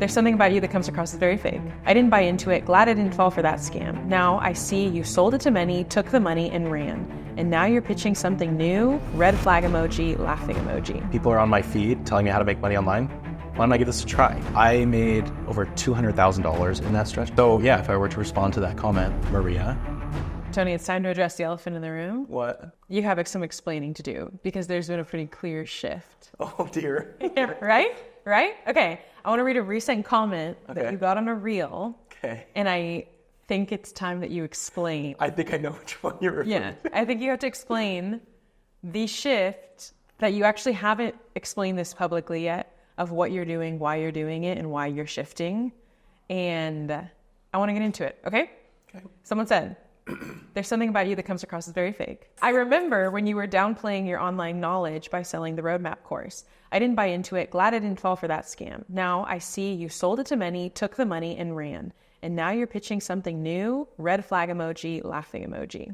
There's something about you that comes across as very fake. I didn't buy into it, glad I didn't fall for that scam. Now I see you sold it to many, took the money and ran. And now you're pitching something new, red flag emoji, laughing emoji. People are on my feed telling me how to make money online. Why don't I give this a try? I made over $200,000 in that stretch. So yeah, if I were to respond to that comment, Maria. Tony, it's time to address the elephant in the room. What? You have some explaining to do because there's been a pretty clear shift. Oh dear. Yeah, right? Okay. I want to read a recent comment that you got on a reel. Okay. And I think it's time that you explain. I think I know which one you're referring to. I think you have to explain the shift that you actually haven't explained this publicly yet of what you're doing, why you're doing it, and why you're shifting. And I want to get into it, okay? Okay. Someone said, there's something about you that comes across as very fake. I remember when you were downplaying your online knowledge by selling the roadmap course. I didn't buy into it, glad I didn't fall for that scam. Now I see you sold it to many, took the money and ran. And now you're pitching something new, red flag emoji, laughing emoji.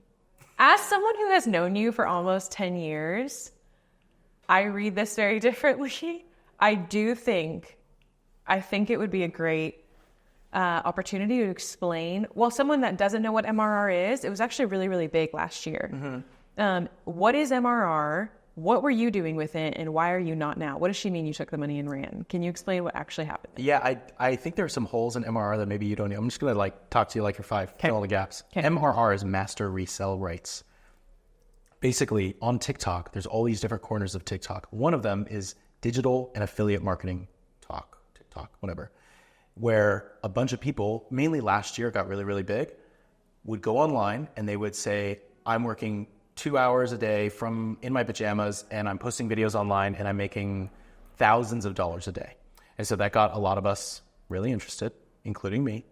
As someone who has known you for almost 10 years, I read this very differently. I think it would be a great opportunity to explain. Well, someone that doesn't know what MRR is, it was actually really, really big last year. Mm-hmm. What is MRR? What were you doing with it? And why are you not now? What does she mean you took the money and ran? Can you explain what actually happened? Yeah, I think there are some holes in MRR that maybe you don't know. I'm just going to talk to you like you're five, fill all the gaps. Okay. MRR is master resell rights. Basically, on TikTok, there's all these different corners of TikTok. One of them is digital and affiliate marketing TikTok, whatever, where a bunch of people, mainly last year, got really, really big, would go online and they would say, I'm working 2 hours a day in my pajamas and I'm posting videos online and I'm making thousands of dollars a day. And so that got a lot of us really interested, including me.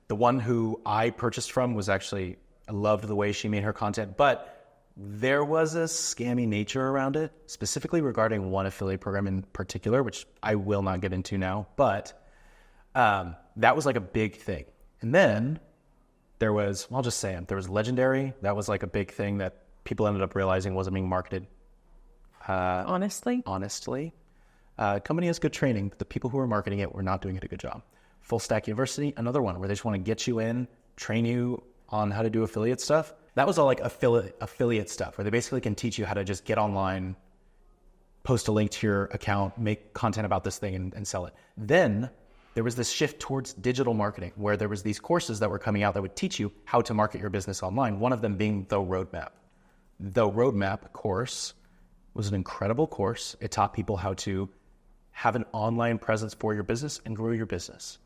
The one who I purchased from was actually, I loved the way she made her content, but there was a scammy nature around it, specifically regarding one affiliate program in particular, which I will not get into now, but that was like a big thing. And then there was, I'll just say it, there was Legendary. That was like a big thing that people ended up realizing wasn't being marketed. Honestly. Company has good training, but the people who were marketing it were not doing it a good job. Full Stack University, another one where they just want to get you in, train you on how to do affiliate stuff. That was all like affiliate stuff where they basically can teach you how to just get online, post a link to your account, make content about this thing and sell it. Then there was this shift towards digital marketing where there was these courses that were coming out that would teach you how to market your business online. One of them being the roadmap. The roadmap course was an incredible course. It taught people how to have an online presence for your business and grow your business.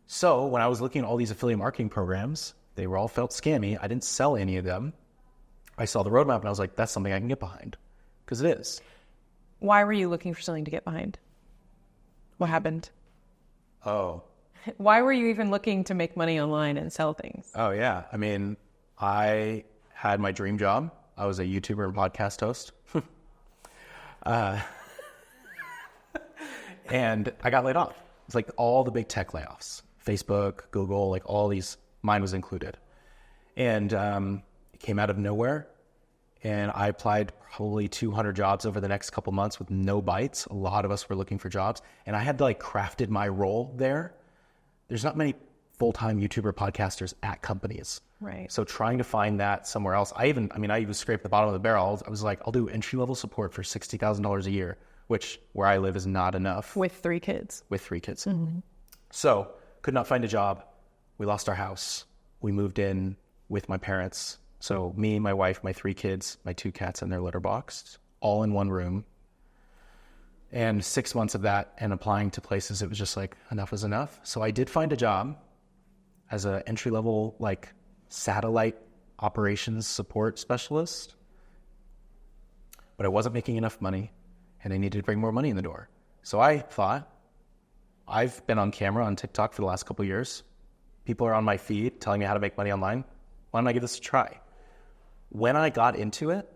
So when I was looking at all these affiliate marketing programs, they were all felt scammy. I didn't sell any of them. I saw the roadmap and I was like, that's something I can get behind, because it is. Why were you looking for something to get behind? What happened? Oh. Why were you even looking to make money online and sell things? Oh, yeah. I mean, I had my dream job. I was a YouTuber and podcast host. And I got laid off. It's like all the big tech layoffs. Facebook, Google, like all these, mine was included. And it came out of nowhere. And I applied probably 200 jobs over the next couple months with no bites. A lot of us were looking for jobs. And I had to crafted my role there. There's not many full-time YouTuber podcasters at companies. Right. So trying to find that somewhere else. I even scraped the bottom of the barrel. I was like, I'll do entry-level support for $60,000 a year, which where I live is not enough. With 3 kids. Mm-hmm. So could not find a job. We lost our house. We moved in with my parents. So me, my wife, my 3 kids, my 2 cats and their litter box, all in one room. And 6 months of that and applying to places, it was just like, enough is enough. So I did find a job as an entry-level, satellite operations support specialist. But I wasn't making enough money and I needed to bring more money in the door. So I thought, I've been on camera on TikTok for the last couple of years. People are on my feed telling me how to make money online. Why don't I give this a try? When I got into it,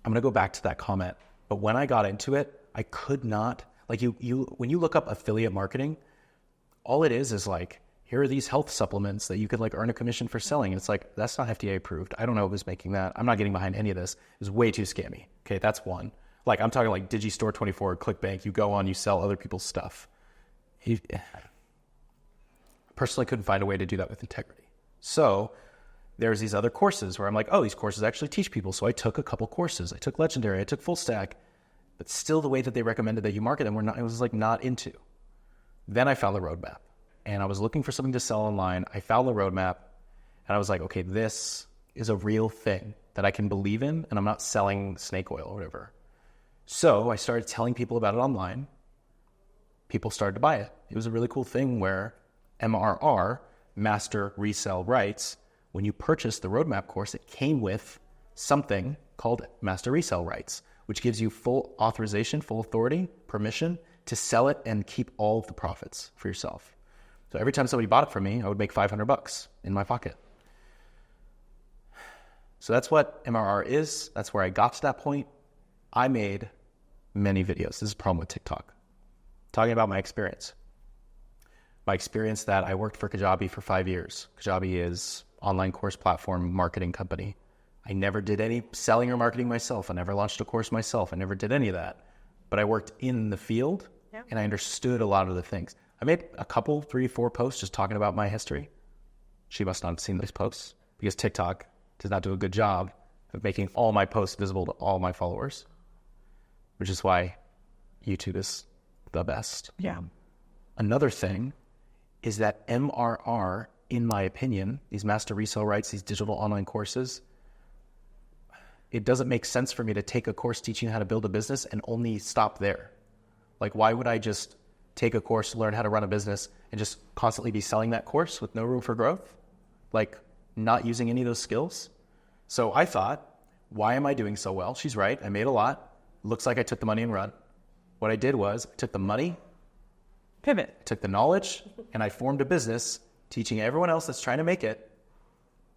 I'm going to go back to that comment, but when I got into it, I could not, when you look up affiliate marketing, all it is here are these health supplements that you could earn a commission for selling. And it's that's not FDA approved. I don't know who's making that. I'm not getting behind any of this. It's way too scammy. Okay, that's one. I'm talking Digistore24, ClickBank. You go on, you sell other people's stuff. personally couldn't find a way to do that with integrity. So there's these other courses where I'm like, oh, these courses actually teach people. So I took a couple courses. I took Legendary, I took Full Stack, but still the way that they recommended that you market them, it was like not into. Then I found the roadmap and I was looking for something to sell online. I found the roadmap and I was like, okay, this is a real thing that I can believe in and I'm not selling snake oil or whatever. So I started telling people about it online. People started to buy it. It was a really cool thing where MRR, Master Resell Rights, when you purchased the roadmap course, it came with something called Master Resell Rights, which gives you full authorization, full authority, permission to sell it and keep all of the profits for yourself. So every time somebody bought it from me, I would make $500 in my pocket. So that's what MRR is. That's where I got to that point. I made many videos. This is a problem with TikTok. Talking about my experience. My experience that I worked for Kajabi for 5 years. Kajabi is online course platform marketing company. I never did any selling or marketing myself. I never launched a course myself. I never did any of that. But I worked in the field and I understood a lot of the things. I made a couple, 3, 4 posts just talking about my history. She must not have seen those posts because TikTok does not do a good job of making all my posts visible to all my followers, which is why YouTube is the best. Yeah. Another thing is that MRR, in my opinion, these master resale rights, these digital online courses, it doesn't make sense for me to take a course teaching how to build a business and only stop there. Like, why would I just take a course to learn how to run a business and just constantly be selling that course with no room for growth? Like, not using any of those skills? So I thought, why am I doing so well? She's right. I made a lot. Looks like I took the money and run. What I did was I took the money, Pivot. took the knowledge, and I formed a business teaching everyone else that's trying to make it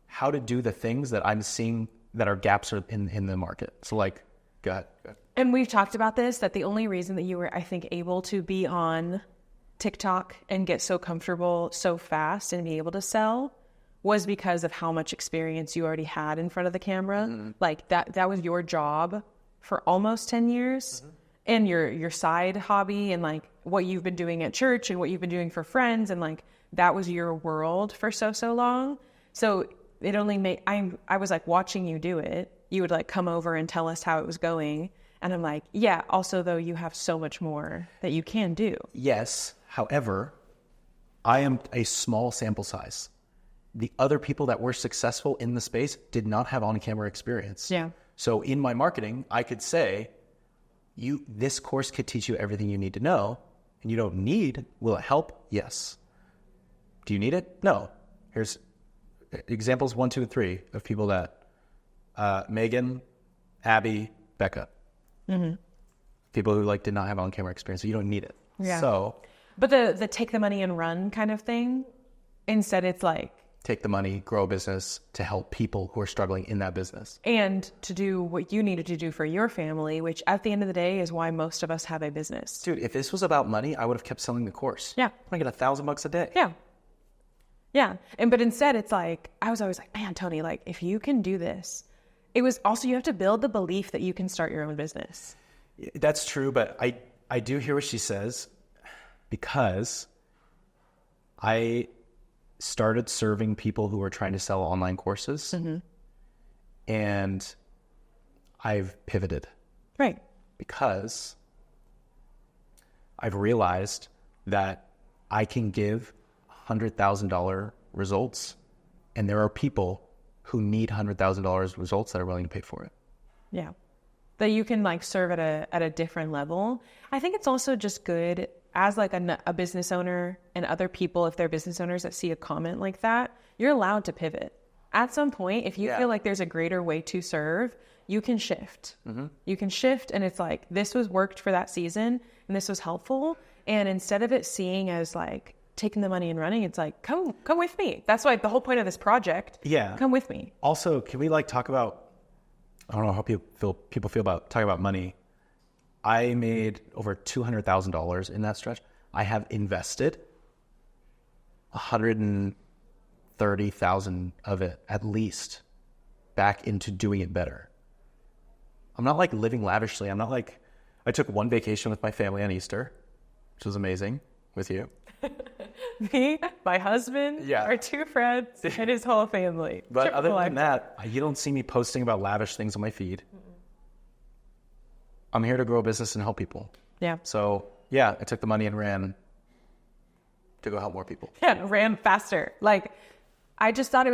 how to do the things that I'm seeing that are gaps in the market. So like, go ahead. And we've talked about this, that the only reason that you were, I think, able to be on TikTok and get so comfortable so fast and be able to sell was because of how much experience you already had in front of the camera. Mm-hmm. Like that was your job for almost 10 years. Mm-hmm. And your side hobby and like what you've been doing at church and what you've been doing for friends. And like, that was your world for so long. So it only made, I was like watching you do it. You would like come over and tell us how it was going. And I'm like, yeah, also though you have so much more that you can do. Yes. However, I am a small sample size. The other people that were successful in the space did not have on-camera experience. Yeah. So in my marketing, I could say, this course could teach you everything you need to know, and you don't need, will it help? Yes. Do you need it? No. Here's examples 1, 2, and 3 of people that, Megan, Abby, Becca. Mm-hmm. People who like did not have on-camera experience, so you don't need it. Yeah. So, but the take the money and run kind of thing, instead it's like, take the money, grow a business to help people who are struggling in that business. And to do what you needed to do for your family, which at the end of the day is why most of us have a business. Dude, if this was about money, I would have kept selling the course. Yeah. I get $1,000 a day. Yeah. Yeah. But instead it's like, I was always like, man, Tony, like if you can do this, it was also, you have to build the belief that you can start your own business. That's true. But I do hear what she says because I started serving people who were trying to sell online courses. Mm-hmm. And I've pivoted. Right. Because I've realized that I can give $100,000 results, and there are people who need $100,000 results that are willing to pay for it. Yeah. That you can like serve at a different level. I think it's also just good as like a business owner and other people, if they're business owners that see a comment like that, you're allowed to pivot. At some point, if you feel like there's a greater way to serve, you can shift. Mm-hmm. You can shift, and it's like, this was worked for that season, and this was helpful. And instead of it seeing as like taking the money and running, it's like, come with me. That's like the whole point of this project. Yeah. Come with me. Also, can we like talk about, I don't know how people feel about talking about money. I made over $200,000 in that stretch. I have invested $130,000 of it at least back into doing it better. I'm not like living lavishly. I'm not like, I took one vacation with my family on Easter, which was amazing with you. Me, my husband, Yeah. our 2 friends, and his whole family. But Triple other life. than that, you don't see me posting about lavish things on my feed. I'm here to grow a business and help people. Yeah. So, yeah, I took the money and ran to go help more people. Yeah, ran faster. Like, I just thought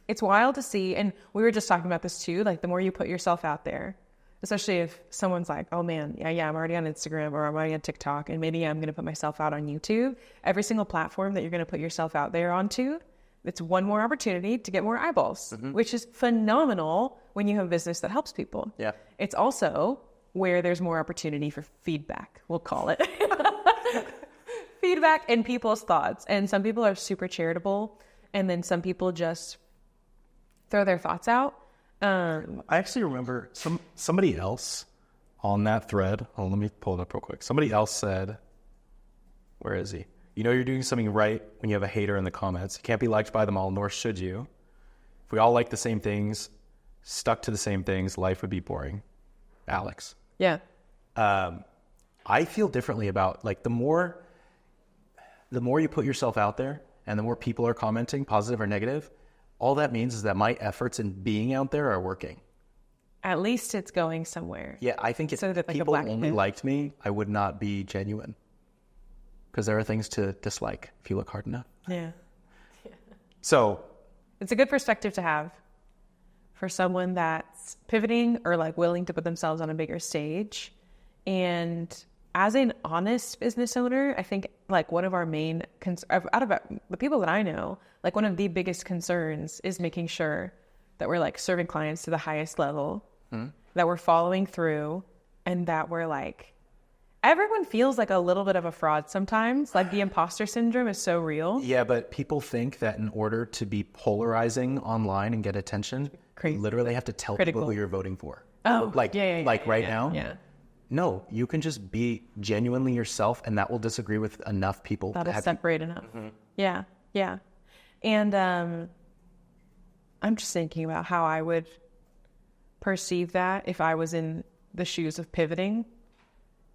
it's wild to see. And we were just talking about this too. Like, the more you put yourself out there, especially if someone's like, oh man, yeah, I'm already on Instagram or I'm already on TikTok, and maybe I'm going to put myself out on YouTube. Every single platform that you're going to put yourself out there onto, it's one more opportunity to get more eyeballs, which is phenomenal when you have a business that helps people. Yeah. It's also where there's more opportunity for feedback, we'll call it. Feedback and people's thoughts. And some people are super charitable, and then some people just throw their thoughts out. I actually remember somebody else on that thread. Oh, let me pull it up real quick. Somebody else said, where is he? You know you're doing something right when you have a hater in the comments. You can't be liked by them all, nor should you. If we all like the same things, stuck to the same things, life would be boring. Alex. Yeah. I feel differently about, like, the more you put yourself out there and the more people are commenting, positive or negative, all that means is that my efforts in being out there are working. At least it's going somewhere. Yeah, I think if So that, like, a people black only pit. liked me, I would not be genuine. Because there are things to dislike if you look hard enough. Yeah. So, It's a good perspective to have for someone that's pivoting or like willing to put themselves on a bigger stage. And as an honest business owner, I think like one of our main, out of the people that I know, like one of the biggest concerns is making sure that we're like serving clients to the highest level, that we're following through, and that we're like, everyone feels like a little bit of a fraud sometimes. Like the imposter syndrome is so real. yeah, but people think that in order to be polarizing online and get attention, Crazy. you literally have to tell Critical. people who you're voting for. Oh, Like, yeah, like right yeah, now? Yeah. No, you can just be genuinely yourself, and that will disagree with enough people. That'll have separate enough. Yeah, yeah. And I'm just thinking about how I would perceive that if I was in the shoes of pivoting,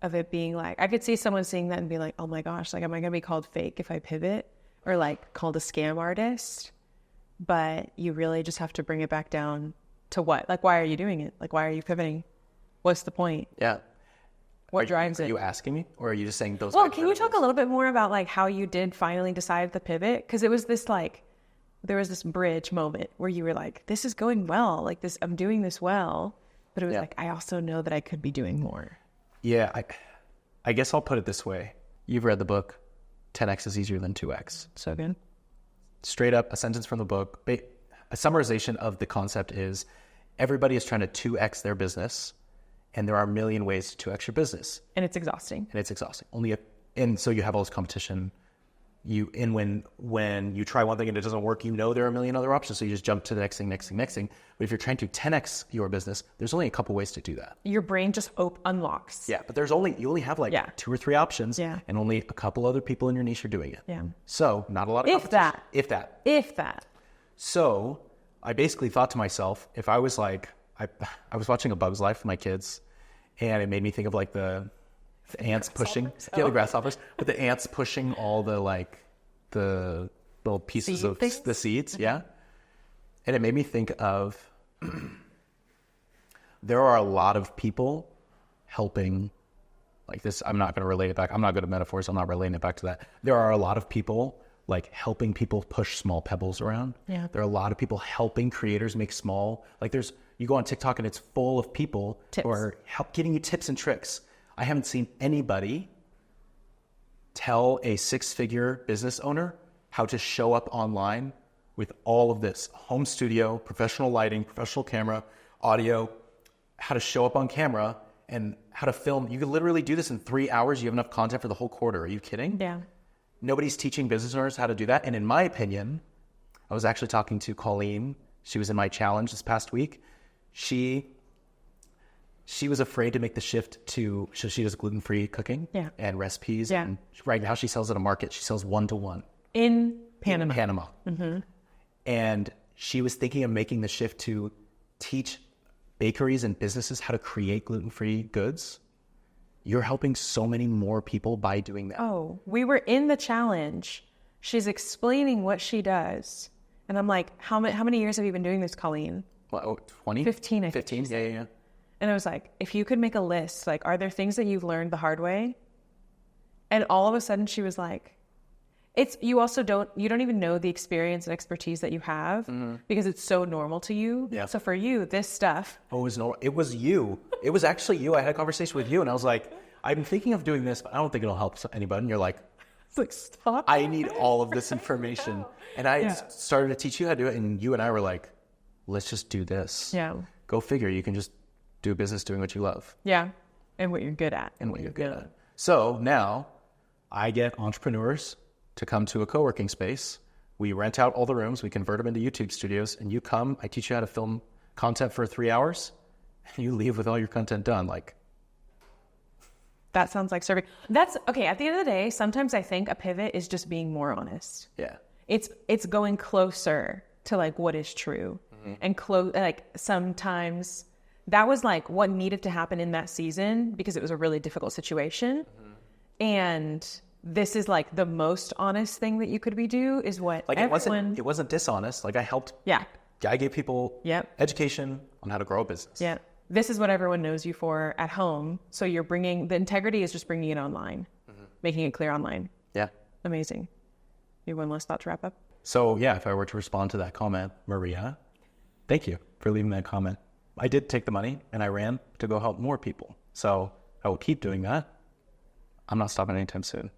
of it being like, I could see someone seeing that and be like, oh my gosh, like, am I going to be called fake if I pivot, or like called a scam artist? But you really just have to bring it back down to what? Like, why are you doing it? Like, why are you pivoting? What's the point? Yeah. What drives Are it? you asking me, or are you just saying those? Well, can you talk a little bit more about like how you did finally decide the pivot? Because it was this like, there was this bridge moment where you were like, this is going well, like this, I'm doing this well, but it was like, I also know that I could be doing more. Yeah, I guess I'll put it this way. You've read the book, 10x is easier than 2x. So good. Straight up, a sentence from the book, a summarization of the concept is everybody is trying to 2x their business, and there are a million ways to 2x your business. And it's exhausting. And it's exhausting. And so you have all this competition. When you try one thing and it doesn't work, you know there are a million other options, so you just jump to the next thing. But if you're trying to 10x your business, there's only a couple ways to do that. Your brain just unlocks. Yeah, but you only have like 2 or 3 options, and only a couple other people in your niche are doing it. Yeah. So not a lot of competition. If that. So I basically thought to myself, if I was like, I was watching A Bug's Life with my kids, and it made me think of like the ants pushing, the grasshoppers, but the ants pushing all the like the little pieces of the seeds, yeah. And it made me think of there are a lot of people helping, like this. I'm not going to relate it back. I'm not good at metaphors. I'm not relating it back to that. There are a lot of people like helping people push small pebbles around. Yeah. There are a lot of people helping creators make small, like you go on TikTok and it's full of people who are getting you tips and tricks. I haven't seen anybody tell a 6-figure business owner how to show up online with all of this home studio, professional lighting, professional camera, audio, how to show up on camera and how to film. You could literally do this in 3 hours. You have enough content for the whole quarter. Are you kidding? Yeah. Nobody's teaching business owners how to do that. And in my opinion, I was actually talking to Colleen. She was in my challenge this past week. She was afraid to make the shift so she does gluten-free cooking and recipes. Yeah. And right now she sells at a market. She sells 1-to-1. In Panama. In Panama. Mm-hmm. And she was thinking of making the shift to teach bakeries and businesses how to create gluten-free goods. You're helping so many more people by doing that. Oh, we were in the challenge. She's explaining what she does. And I'm like, how many years have you been doing this, Colleen? What, 20? 15, I think. 15, yeah. And I was like, if you could make a list, like, are there things that you've learned the hard way? And all of a sudden she was like, you don't even know the experience and expertise that you have because it's so normal to you. Yeah. So for you, this stuff. Oh, it was normal. It was you. It was actually you. I had a conversation with you and I was like, I'm thinking of doing this, but I don't think it'll help anybody. And you're like, It's like, stop. I need all of this information. And I started to teach you how to do it. And you and I were like, let's just do this. Yeah. Go figure. You can just do business doing what you love. Yeah. And what you're good at. And what you're good at. So now I get entrepreneurs to come to a co-working space. We rent out all the rooms. We convert them into YouTube studios. And you come, I teach you how to film content for 3 hours. And you leave with all your content done. Like, that sounds like serving. That's okay. At the end of the day, sometimes I think a pivot is just being more honest. yeah. It's going closer to like what is true. And like sometimes that was like what needed to happen in that season because it was a really difficult situation. And this is like the most honest thing that you could do is what Like everyone... it wasn't dishonest. Like I helped. Yeah. I gave people education on how to grow a business. Yeah. This is what everyone knows you for at home. So you're bringing, the integrity is just bringing it online, making it clear online. Yeah. Amazing. You have one last thought to wrap up? So yeah, if I were to respond to that comment, Maria, thank you for leaving that comment. I did take the money and I ran to go help more people. So I will keep doing that. I'm not stopping anytime soon.